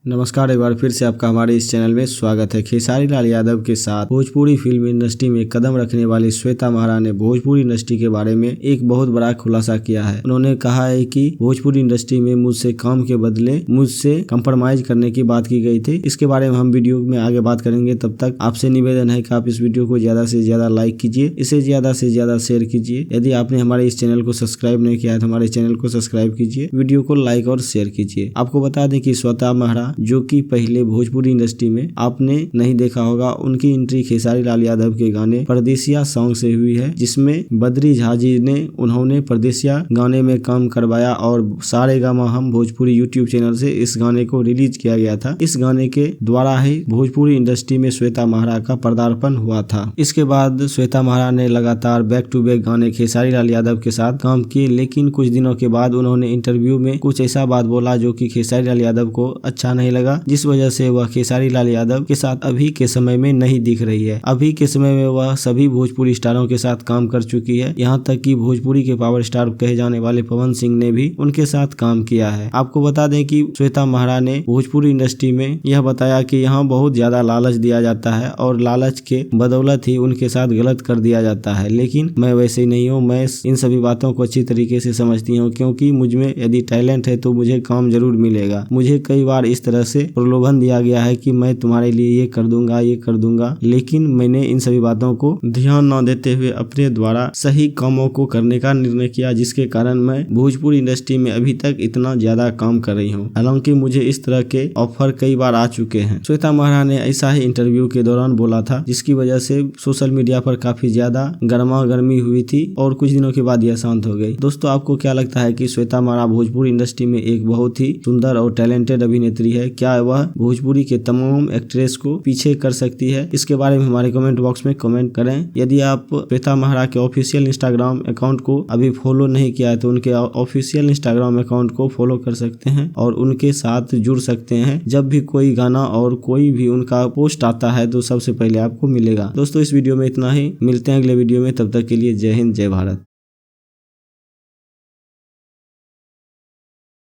नमस्कार, एक बार फिर से आपका हमारे इस चैनल में स्वागत है। खेसारी लाल यादव के साथ भोजपुरी फिल्म इंडस्ट्री में कदम रखने वाली श्वेता महाराज ने भोजपुरी इंडस्ट्री के बारे में एक बहुत बड़ा खुलासा किया है। उन्होंने कहा है कि भोजपुरी इंडस्ट्री में मुझसे काम के बदले मुझसे कंप्रोमाइज करने की बात की गई थी। इसके बारे में हम वीडियो में आगे बात करेंगे। तब तक आपसे निवेदन है कि आप इस वीडियो को ज्यादा से ज्यादा लाइक कीजिए, इसे ज्यादा से ज्यादा शेयर कीजिए। यदि आपने हमारे इस चैनल को सब्सक्राइब नहीं किया है तो हमारे चैनल को सब्सक्राइब कीजिए, वीडियो को लाइक और शेयर कीजिए। आपको बता दें कि श्वेता महाराज जो कि पहले भोजपुरी इंडस्ट्री में आपने नहीं देखा होगा, उनकी एंट्री खेसारी लाल यादव के गाने परदेसिया सॉन्ग से हुई है, जिसमें बद्री झा जी ने उन्होंने परदेसिया गाने में काम करवाया और सारेगामा हम भोजपुरी यूट्यूब चैनल से इस गाने को रिलीज किया गया था। इस गाने के द्वारा ही भोजपुरी इंडस्ट्री में श्वेता महाराज का पदार्पण हुआ था। इसके बाद श्वेता महाराज ने लगातार बैक टू बैक गाने खेसारी लाल यादव के साथ काम किए, लेकिन कुछ दिनों के बाद उन्होंने इंटरव्यू में कुछ ऐसा बात बोला जो कि खेसारी लाल यादव को अच्छा नहीं लगा, जिस वजह से वह खेसारी लाल यादव के साथ अभी के समय में नहीं दिख रही है। अभी के समय में वह सभी भोजपुरी स्टारों के साथ काम कर चुकी है, यहाँ तक कि भोजपुरी के पावर स्टार कहे जाने वाले पवन सिंह ने भी उनके साथ काम किया है। आपको बता दें कि श्वेता महाराज ने भोजपुरी इंडस्ट्री में यह बताया कि यहाँ बहुत ज्यादा लालच दिया जाता है और लालच के बदौलत ही उनके साथ गलत कर दिया जाता है, लेकिन मैं वैसे नहीं हूँ। मैं इन सभी बातों को अच्छी तरीके से समझती हूँ, क्योंकि मुझमें यदि टैलेंट है तो मुझे काम जरूर मिलेगा। मुझे कई बार इस तरह से प्रलोभन दिया गया है कि मैं तुम्हारे लिए ये कर दूंगा, लेकिन मैंने इन सभी बातों को ध्यान न देते हुए अपने द्वारा सही कामों को करने का निर्णय किया, जिसके कारण मैं भोजपुरी इंडस्ट्री में अभी तक इतना ज्यादा काम कर रही हूँ। हालांकि मुझे इस तरह के ऑफर कई बार आ चुके हैं। श्वेता महाराज ने ऐसा ही इंटरव्यू के दौरान बोला था, जिसकी वजह से सोशल मीडिया पर काफी ज्यादा गर्मा गर्मी हुई थी और कुछ दिनों के बाद यह शांत हो गई। दोस्तों, आपको क्या लगता है कि श्वेता महाराज भोजपुरी इंडस्ट्री में एक बहुत ही सुंदर और टैलेंटेड अभिनेत्री है? क्या वह भोजपुरी के तमाम एक्ट्रेस को पीछे कर सकती है? इसके बारे में हमारे कमेंट बॉक्स में कमेंट करें। यदि आप श्वेता महाराज के ऑफिशियल इंस्टाग्राम अकाउंट को अभी फॉलो नहीं किया है तो उनके ऑफिशियल इंस्टाग्राम अकाउंट को फॉलो कर सकते हैं और उनके साथ जुड़ सकते हैं। जब भी कोई गाना और कोई भी उनका पोस्ट आता है तो सबसे पहले आपको मिलेगा। दोस्तों, इस वीडियो में इतना ही। मिलते हैं अगले वीडियो में, तब तक के लिए जय हिंद, जय भारत।